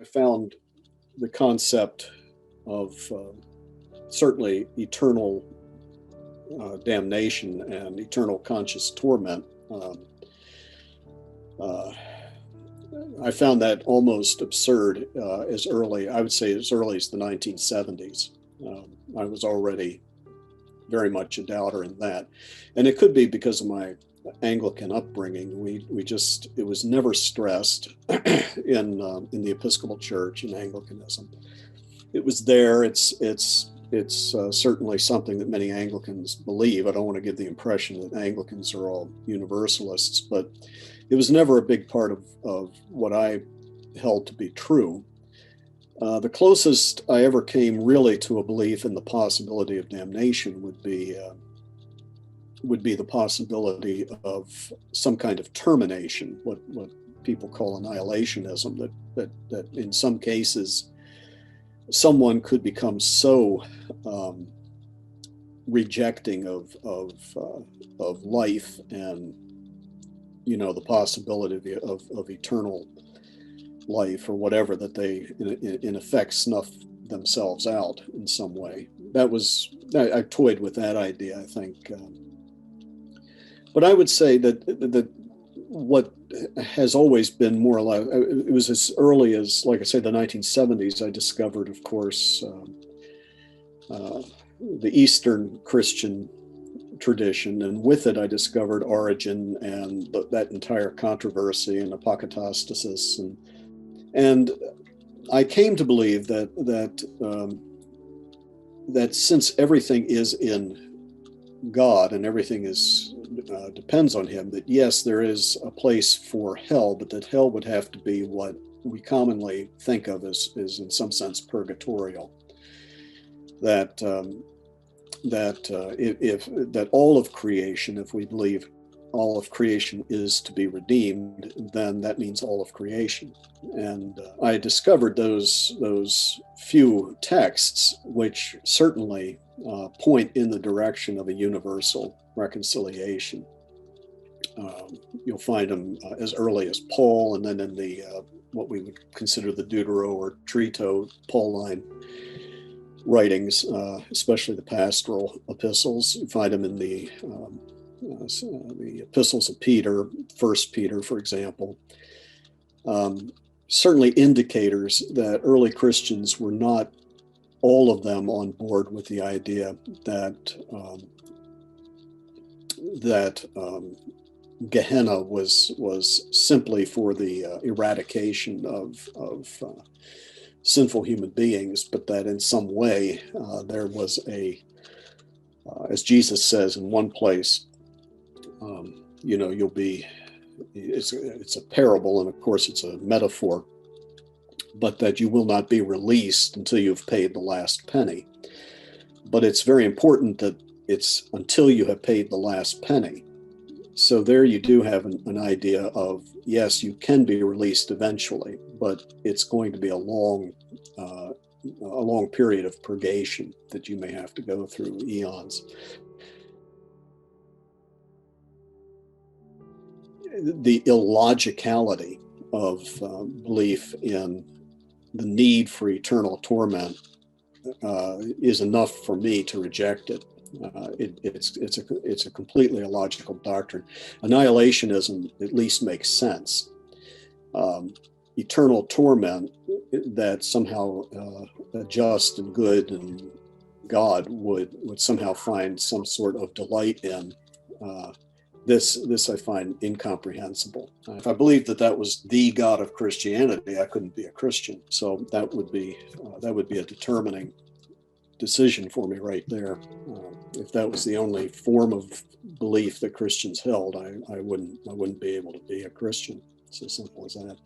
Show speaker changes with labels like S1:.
S1: I found the concept of certainly eternal damnation and eternal conscious torment. Uh, I found that almost absurd I would say, as early as the 1970s. I was already very much a doubter in that. And it could be because of my Anglican upbringing. It was never stressed in the Episcopal Church and Anglicanism. It was there. It's certainly something that many Anglicans believe. I don't want to give the impression that Anglicans are all universalists, but it was never a big part of what I held to be true. The closest I ever came really to a belief in the possibility of damnation would be the possibility of some kind of termination, what people call annihilationism, that in some cases someone could become so rejecting of life and the possibility of eternal life or whatever, that they in effect snuff themselves out in some way. I toyed with that idea, I think. But I would say that what has always been more or less, it was as early as, like I say, the 1970s, I discovered, of course, the Eastern Christian tradition, and with it I discovered Origen and that entire controversy and apokatastasis, and I came to believe that since everything is in God and everything depends on Him, that yes, there is a place for hell, but that hell would have to be what we commonly think of as in some sense purgatorial. That all of creation, if we believe all of creation is to be redeemed, then that means all of creation. And I discovered those few texts which certainly point in the direction of a universal reconciliation. You'll find them as early as Paul, and then in the what we would consider the Deutero or Trito Pauline writings, especially the pastoral epistles. You find them in the epistles of Peter, First Peter, for example. Certainly indicators that early Christians were not all of them on board with the idea that Gehenna was simply for the eradication of sinful human beings, but that in some way there was as Jesus says in one place, you'll be. It's a parable, and of course it's a metaphor, but that you will not be released until you've paid the last penny. But it's very important that it's until you have paid the last penny. So there you do have an idea of, yes, you can be released eventually, but it's going to be a long period of purgation that you may have to go through, eons. The illogicality of belief in the need for eternal torment is enough for me to reject it. It's a completely illogical doctrine. Annihilationism at least makes sense. Eternal torment, that somehow a just and good and God would somehow find some sort of delight in. This I find incomprehensible. If I believed that was the God of Christianity, I couldn't be a Christian. So that would be a determining decision for me right there. If that was the only form of belief that Christians held, I wouldn't be able to be a Christian. It's as simple as that.